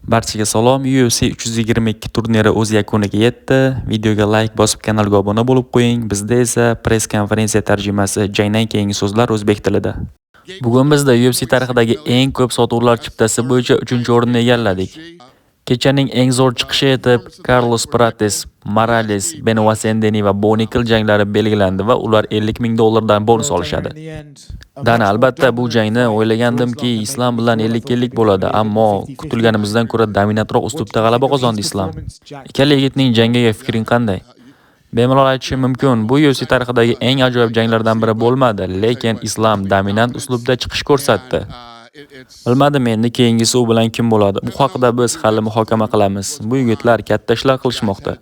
Barchaga salom. UFC 322 turniri o'z yakuniga yetdi. Videoga like bosib kanalga obuna bo'lib qo'ying. Bizda esa press konferensiya tarjimasi jangdan keyingi so'zlar o'zbek tilida. Bugun bizda UFC tarixidagi eng ko'p sotuvlar chiptasi bo'yicha 3-o'rinni egalladik. Kechaning eng zo'r chiqishi etib Carlos Prates, Morales, Benoit Saint-Denis va Bonikl janglari belgilandi va ular $50,000 dan bonus olishadi. Albatta bu jangni o'ylagandimki, Islom bilan 50-50 bo'ladi, ammo kutilganimizdan ko'ra dominantroq uslubda g'alaba qozondi Islom. Ikkala yigitning jangiga fikring qanday? Bemalol aytishim mumkin, bu UFC tarixidagi eng ajoyib janglardan biri bo'lmadi, lekin Islom dominant uslubda chiqish ko'rsatdi. Bilmadim endi keyingisi u bilan kim bo'ladi. Bu haqida biz hali muhokama qilamiz. Bu yigitlar katta ishlar qilishmoqda.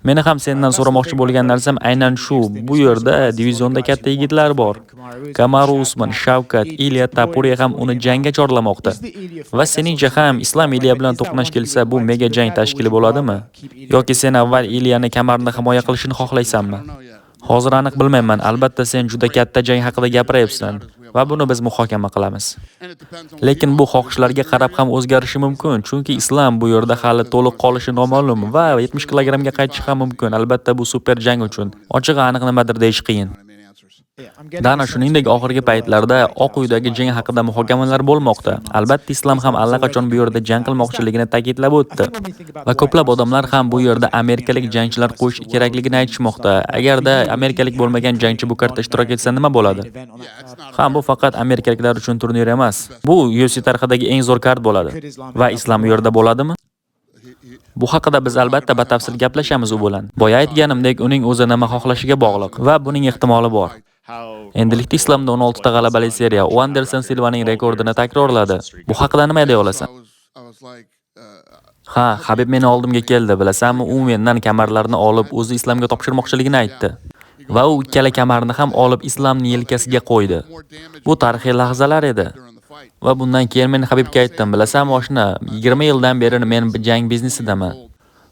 Meni ham sendan so'ramoqchi bo'lgan narsam aynan shu. Bu yerda divizionda katta yigitlar bor. Kamaru Usman, Shavkat, Ilya Tapuriya ham uni jangga chorlamoqda. Va seningcha ham Islom Ilya bilan to'qnash kelsa, bu mega jang tashkili bo'ladimi? Yoki sen avval Ilyani kamarni himoya qilishini xohlaysanmi? Hozir aniq bilmayman. Albatta sen juda katta jang haqida gapiryapsan va buni biz muhokama qilamiz. Lekin bu xohishlarga qarab ham o'zgarishi mumkin, chunki Islom bu yerda hali to'liq qolishi noma'lum va 70 kilogramga qaytishi ham mumkin. Albatta bu super jang uchun. Ochig'i aniq nimadir deyish qiyin. Shuningdek, oxirgi paytlarda Oq uydagi jang haqida muhokamalar bo'lmoqda. Albatta Islom ham allaqachon bu yerda jang qilmoqchiligini ta'kidlab o'tdi. Va ko'plab odamlar ham bu yerda amerikalik jangchilar qo'yish kerakligini aytishmoqda. Agarda amerikalik bo'lmagan jangchi bu kartda ishtirok etsa nima bo'ladi? Bu faqat amerikaliklar uchun turnir emas. Bu UFC tarixidagi eng zo'r kart bo'ladi. Va Islom bu yerda bo'ladimi? Bu haqida biz albatta batafsil gaplashamiz u bilan. Boya aytganimdek, uning o'zi nima xohlashiga bog'liq va buning ehtimoli bor. Endilikda Islomda 16 ta g'alabali seriya Anderson Silvaning rekordini takrorladi. Bu haqida nima deya olasan? Habib meni oldimga keldi, bilasanmi? U mendan kamarlarni olib o'zi Islomga topshirmoqchiligini aytdi. Va u ikkala kamarni ham olib Islomning yelkasiga qo'ydi. Bu tarixiy lahzalar edi. Va bundan keyin men Habibga aytdim, bilasanmi oshna, 20 yildan beri men jang biznesidaman.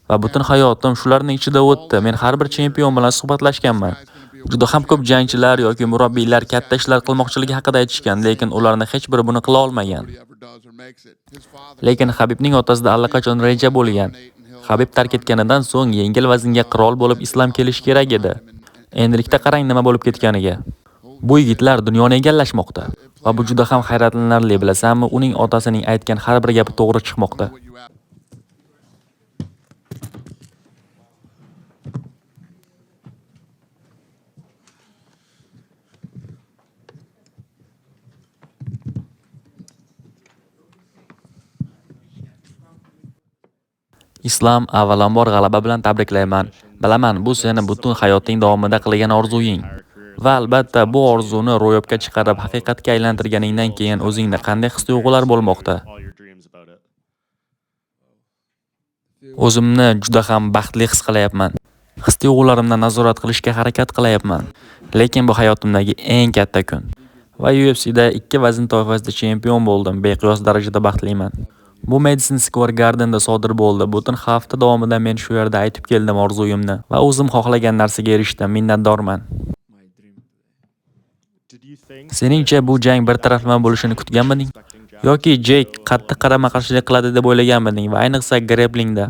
Va butun hayotim shularning ichida o'tdi. Men har bir chempion bilan suhbatlashganman. Juda ham ko'p jangchilar yoki murabbiylar katta ishlar qilmoqchiligi haqida aytishgan, lekin ularning hech biri buni qila olmagan. Lekin Habibning o'rtasida allaqachon reja bo'lgan. Habib tark etganidan so'ng yengil vaznga qirol bo'lib Islom kelish kerak edi. Endilikda qarang nima bo'lib ketganiga. Bu yigitlar dunyoni egallashmoqda. Va bu juda ham hayratlanarli, bilasanmi? Uning otasining aytgan har bir gapi to'g'ri chiqmoqda. Islom, avvalambor g'alaba bilan tabriklayman. Bilaman, bu seni butun hayoting davomida qilgan orzuying. Va albatta bu orzuni ro'yobga chiqarib haqiqatga aylantirganingdan keyin o'zingda qanday his-tuyg'ular bo'lmoqda? O'zimni juda ham baxtli his qilyapman. His-tuyg'ularimni nazorat qilishga harakat qilyapman. Lekin bu hayotimdagi eng katta kun. Va UFC'da 2 vazn toifasida chempion bo'ldim. Beqiyos darajada baxtliman. Bu Madison Square Garden'da sodir bo'ldi. Butun hafta davomida men shu yerda aytib keldim orzuyimni va o'zim xohlagan narsaga erishdim. Minnatdorman. Seningcha bu jang bir taraflama bo'lishini kutganmiding? Yoki Jake qattiq qarama-qarshilik qiladi deb o'ylaganmiding va ayniqsa grapplingda?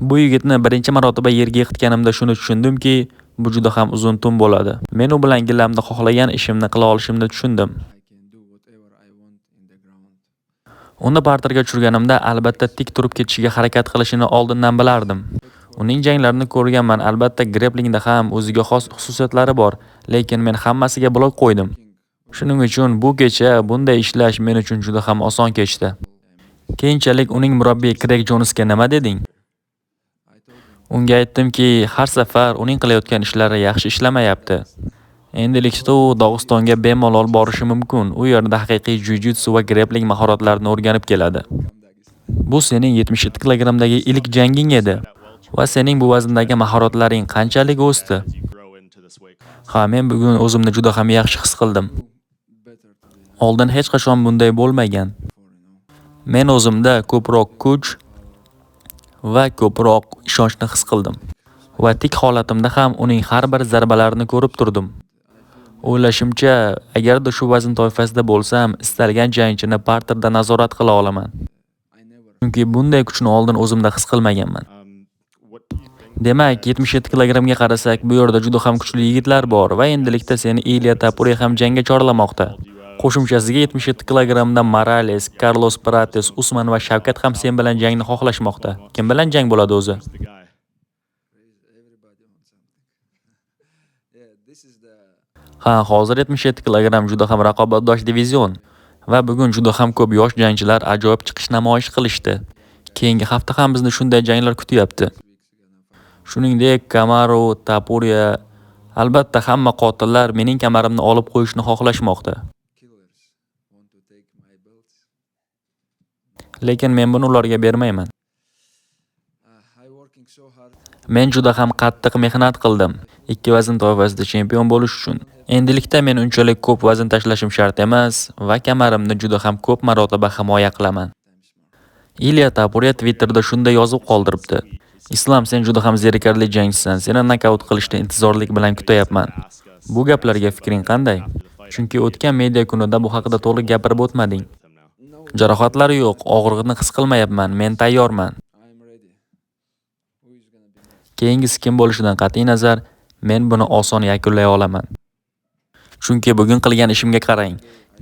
Bu yigitni birinchi marotaba yerga yiqitganimda shuni tushundimki, bu juda ham uzun tun bo'ladi. Men u bilan gilamda xohlagan ishimni qila olishimni tushundim. Uni parterga tushirganimda albatta tik turib ketishiga harakat qilishini oldindan bilardim. Uning janglarini ko'rganman, albatta grapplingda ham o'ziga xos xususiyatlari bor, lekin men hammasiga blok qo'ydim. Shuning uchun bu kecha bunday ishlash men uchun juda ham oson kechdi. Keyinchalik uning murabbiyi Craig Jonesga nima deding? Unga aytdimki, har safar uning qilayotgan ishlari yaxshi ishlamayapti. Endilikda u Dog'istonga bemalol borishi mumkin. U yerda haqiqiy jiu-jitsu va grappling mahoratlarini o'rganib keladi. Bu sening 77 kilogramdagi ilk janging edi. Va sening bu vazndagi mahoratlaring qanchalik o'sdi? Men bugun o'zimni juda ham yaxshi his qildim. Oldin hech qachon bunday bo'lmagan. Men o'zimda ko'proq kuch va ko'proq ishonchni his qildim. Va tik holatimda ham uning har bir zarbalarini ko'rib turdim. O'ylashimcha, agarda shu vazn toifasida bo'lsam, istalgan jangchini parterda nazorat qila olaman. Chunki bunday kuchni oldin o'zimda his qilmaganman. Demak, 77 kilogramga qarasak, bu yerda juda ham kuchli yigitlar bor va endilikda seni Ilya Topuria ham jangga chorlamoqda. Qo'shimchasiga 77 kilogramda Morales, Carlos Prates, Usman va Shavkat ham sen bilan jangni xohlashmoqda. Kim bilan jang bo'ladi o'zi? Ha, hozir 77 kilogram juda ham raqobatdosh divizion va bugun juda ham ko'p yosh jangchilar ajoyib chiqish namoyish qilishdi. Keyingi hafta ham bizni shunday janglar kutyapti. Shuningdek, Kamaru, Topuria, albatta hamma qotillar mening kamarimni olib qo'yishni xohlashmoqda. Lekin men buni ularga bermayman. Men juda ham qattiq mehnat qildim. Ikki vazn toifasida chempion bo'lish uchun. Endilikda men unchalik ko'p vazn tashlashim shart emas va kamarimni juda ham ko'p marotaba himoya qilaman. Ilya Topuria Twitterda shunday yozib qoldiribdi. Islom, sen juda ham zerikarli jangchisan. Seni nokaut qilishni intizorlik bilan kutyapman. Bu gaplarga fikring qanday? Chunki o'tgan media kunida bu haqida to'liq gapirib o'tmading. Jarohatlari yo'q, og'riqni his qilmayapman. Men tayyorman. Keyingisi kim bo'lishidan qat'iy nazar, men buni oson yakunlay olaman. Chunki bugun qilgan ishimga qarang.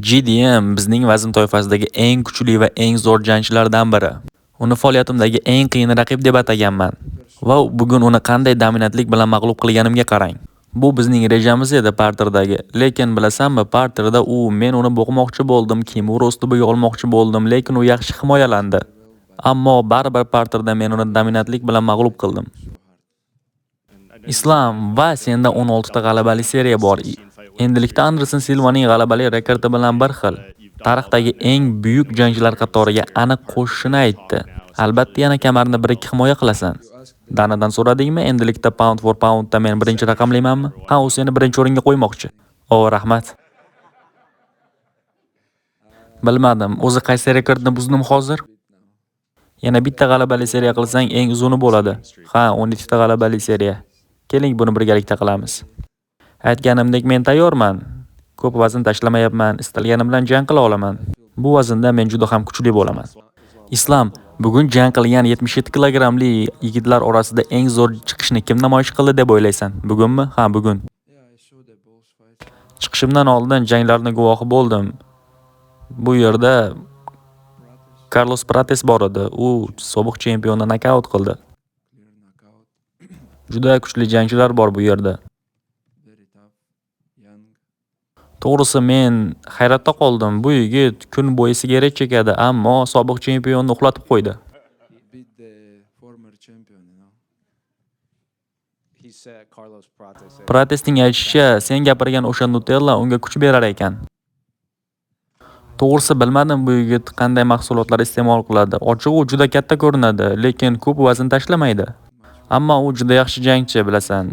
GDM bizning vazn toifasidagi eng kuchli va eng zo'r jangchilardan biri. Uni faoliyatimdagi eng qiyin raqib deb ataganman. Va bugun uni qanday dominantlik bilan mag'lub qilganimga qarang. Bu bizning rejamiz edi parterdagi. Lekin bilasanmi, parterda men uni bo'g'moqchi bo'ldim, Kimura ustiga olmoqchi bo'ldim, lekin u yaxshi himoyalandi. Ammo baribir parterda men uni dominantlik bilan mag'lub qildim. Islom, va senda 16 ta g'alabali seriya bor. Endilikda Anderson Silvaning g'alabali rekordi bilan bir xil. Tarixdagi eng buyuk jangchilar qatoriga aniq qo'shishini aytdi. Albatta yana kamarni 1-2 himoya qilasan. Danadan so'radingmi? Endilikda pound for poundda men birinchi raqamlimanmi? Ha, u seni birinchi o'ringa qo'ymoqchi. Rahmat. Bilmadim, o'zi qaysi rekordni buzdim hozir? Yana bitta g'alabali seriya qilsang eng uzuni bo'ladi. Ha, 12 ta g'alabali seriya. Keling, buni birgalikda qilamiz. Aytganimdek, men tayyorman. Ko'p vazn tashlamayapman, istalganim bilan jang qila olaman. Bu vaznda men juda ham kuchli bo'laman. Islom, bugun jang qilgan 77 kilogramli yigitlar orasida eng zo'r chiqishni kim namoyish qildi deb o'ylaysan? Bugunmi? Ha, bugun. Chiqishimdan oldin janglarning guvohi bo'ldim. Bu yerda Carlos Prates bor edi. U sobiq chempionni nokaut qildi. Juda kuchli jangchilar bor bu yerda. To'g'risi men hayratda qoldim. Bu yigit kun bo'yi sigaret chekadi, ammo sobiq chempionni uxlatib qo'ydi. Pratesning aytishicha, sen gapirgan o'sha Nutella unga kuch berar ekan. To'g'risi bilmadim bu yigit qanday mahsulotlar iste'mol qiladi. Ochig'i juda katta ko'rinadi, lekin ko'p vazn tashlamaydi. Ammo u juda yaxshi jangchi, bilasan.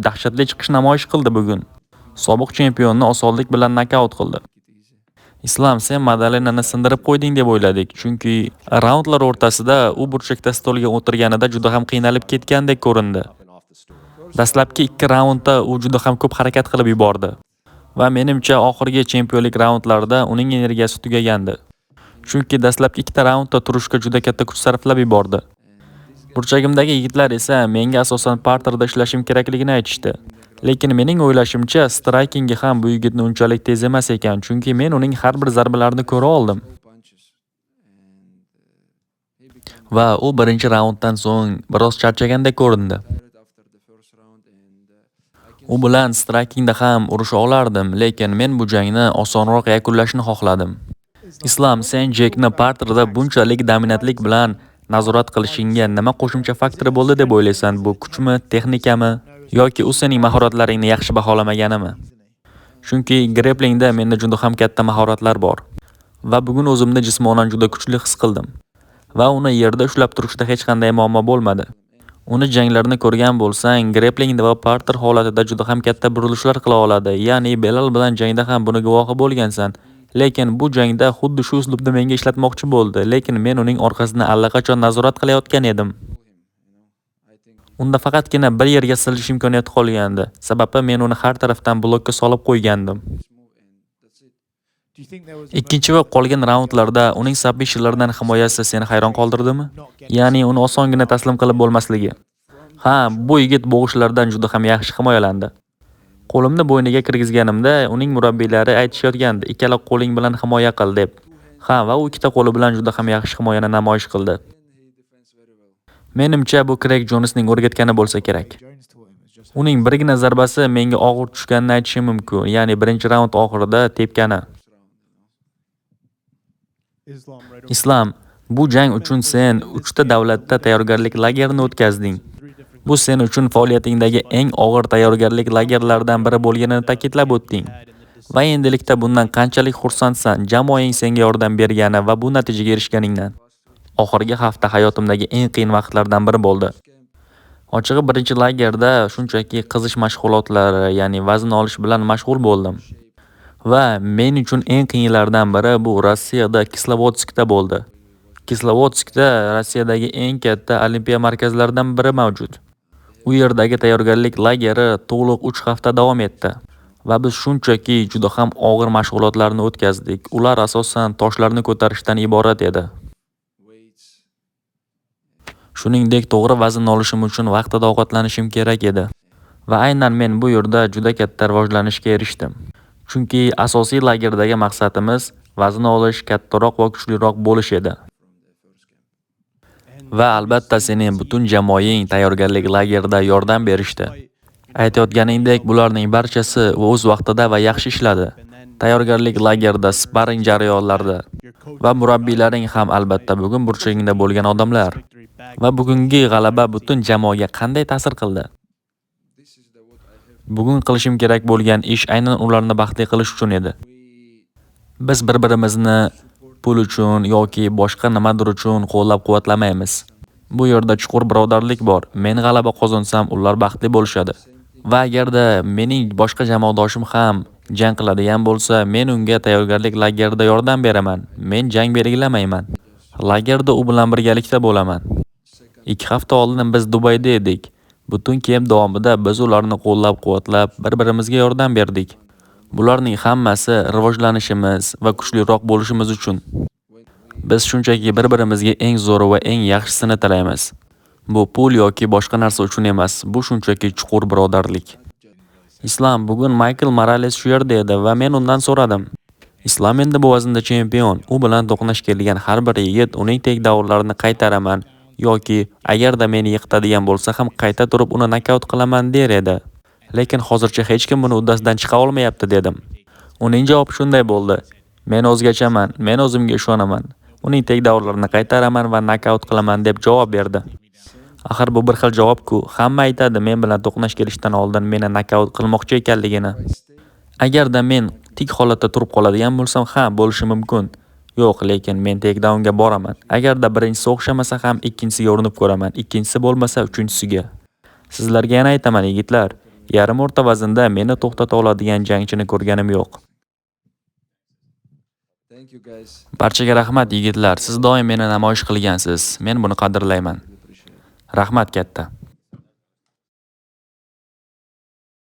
Dahshatli chiqish namoyish qildi bugun. Sobiq chempionni osonlik bilan nokaut qildi. Islom, sen Madalenani sindirib qo'yding deb o'yladik, chunki raundlar o'rtasida u burchakda stolga o'tirganida juda ham qiynalib ketgandek ko'rindi. Dastlabki 2 raundda u juda ham ko'p harakat qilib yubordi. Va menimcha oxirgi chempionlik raundlarida uning energiyasi tugagandi. Chunki dastlabki 2 raundda turishga juda katta kuch sarflab yubordi. Burchagimdagi yigitlar esa menga asosan parterda ishlashim kerakligini aytishdi. Lekin mening o'ylashimcha, straykingi ham bu yigitni unchalik tez emas ekan, chunki men uning har bir zarbalarini ko'ra oldim. Va u birinchi raunddan so'ng biroz charchagandek ko'rindi. U bilan straykingda ham urusha olardim, lekin men bu jangni osonroq yakunlashni xohladim. Islom, sen Jekni parterda bunchalik dominantlik bilan nazorat qilishingga nima qo'shimcha faktori bo'ldi deb o'ylaysan? Bu kuchmi, texnikami yoki u sening mahoratlaringni yaxshi baholamaganimi? Chunki grapplingda menda juda ham katta mahoratlar bor va bugun o'zimni jismonan juda kuchli his qildim va uni yerda ushlab turishda hech qanday muammo bo'lmadi. Uni janglarini ko'rgan bo'lsang, grapplingda va parter holatida juda ham katta burilishlar qila oladi. Ya'ni Belal bilan jangda ham buni guvohi bo'lgansan. Lekin bu jangda xuddi shu uslubni menga ishlatmoqchi bo'ldi, lekin men uning orqasidan allaqachon nazorat qilayotgan edim. Unda faqatgina bir yerga silish imkoniyati qolgandi. Sababi men uni har tarafdan blokka solib qo'ygandim. Ikkinchi va qolgan raundlarda uning submissionlardan himoyasi seni hayron qoldirdimi? Ya'ni uni osongina taslim qilib bo'lmasligi. Ha, bu yigit bo'g'ishlardan juda ham yaxshi himoyalandi. Qo'limni bo'yniga kirgizganimda uning murabbiylari aytishayotgandi, ikkala qo'ling bilan himoya qil deb. Ha, va u ikkita qo'li bilan juda ham yaxshi himoyani namoyish qildi. Menimcha bu Craig Jonesning o'rgatgani bo'lsa kerak. Uning birgina zarbasi menga og'ir tushganini aytishim mumkin, ya'ni birinchi raund oxirida tepgani. Islom, bu jang uchun sen 3 ta davlatda tayyorgarlik lagerini o'tkazding. Bu sen uchun faoliyatingdagi eng og'ir tayyorgarlik lagerlaridan biri bo'lganini ta'kidlab o'tding. Va endilikda bundan qanchalik xursandsan, jamoang senga yordam bergani va bu natijaga erishganingdan. Oxirgi hafta hayotimdagi eng qiyin vaqtlardan biri bo'ldi. Ochig'i birinchi lagerda shunchaki qizish mashg'ulotlari, ya'ni vazn olish bilan mashg'ul bo'ldim. Va men uchun eng qiyinlardan biri bu Rossiyada Kislovodskda bo'ldi. Kislovodskda Rossiyadagi eng katta olimpiya markazlaridan biri mavjud. U yerdagi tayyorgarlik lageri to'liq 3 hafta davom etdi. Va biz shunchaki juda ham og'ir mashg'ulotlarni o'tkazdik. Ular asosan toshlarni ko'tarishdan iborat edi. Shuningdek, to'g'ri vazn olishim uchun vaqtida ovqatlanishim kerak edi. Va aynan men bu yerda juda katta rivojlanishga erishdim. Chunki asosiy lagerdagi maqsadimiz vazn olish, kattaroq va kuchliroq bo'lish edi. Va albatta sening butun jamoang tayyorgarlik lagerida yordam berishdi. Aytayotganingdek, bularning barchasi o'z vaqtida va yaxshi ishladi. Tayyorgarlik lagerida, sparring jarayonlarida va murabbiylaring ham albatta bugun burchagingda bo'lgan odamlar. Va bugungi g'alaba butun jamoaga qanday ta'sir qildi? Bugun qilishim kerak bo'lgan ish aynan ularni baxtli qilish uchun edi. Biz bir-birimizni pul uchun yoki boshqa nimadir uchun qo'llab-quvvatlamaymiz. Bu yerda chuqur birodarlik bor. Men g'alaba qozonsam, ular baxtli bo'lishadi. Va agarda mening boshqa jamoadoshim ham jang qiladigan bo'lsa, men unga tayyorgarlik lagerida yordam beraman. Men jang belgilamayman. Lagerda u bilan birgalikda bo'laman. 2 hafta oldin biz Dubayda edik. Butun kemp davomida biz ularni qo'llab-quvvatlab, bir-birimizga yordam berdik. Bularning hammasi rivojlanishimiz va kuchliroq bo'lishimiz uchun. Biz shunchaki bir-birimizga eng zo'r va eng yaxshisini tilaymiz. Bu pul yoki boshqa narsa uchun emas, bu shunchaki chuqur birodarlik. Islom, bugun Michael Morales shu yerda edi va men undan so'radim. Islom endi bu vaznda chempion. U bilan to'qnash kelgan har bir yigit uning takedownlarini qaytaraman yoki agarda meni yiqitadigan bo'lsa ham qayta turib uni nokaut qilaman der edi. Lekin hozircha hech kim buni uddasidan chiqa olmayapti dedim. Uning javobi shunday bo'ldi. Men o'zgachaman, men o'zimga ishonaman. Uning takedownlarini qaytaraman va nokaut qilaman deb javob berdi. Axir bu bir xil javob-ku. Hamma aytadi men bilan to'qnash kelishdan oldin meni nokaut qilmoqchi ekanligini. Agarda men tik holatda turib qoladigan bo'lsam, ha, bo'lishi mumkin. Yo'q, lekin men takedownga boraman. Agarda birinchisi o'xshamasa ham ikkinchisiga urinib ko'raman, ikkinchisi bo'lmasa uchinchisiga. Sizlarga yana aytaman yigitlar, yarim o'rta vaznda meni to'xtata oladigan jangchini ko'rganim yo'q. Barchaga rahmat yigitlar, siz doim meni namoyish qilgansiz. Men buni qadrlayman. Rahmat katta.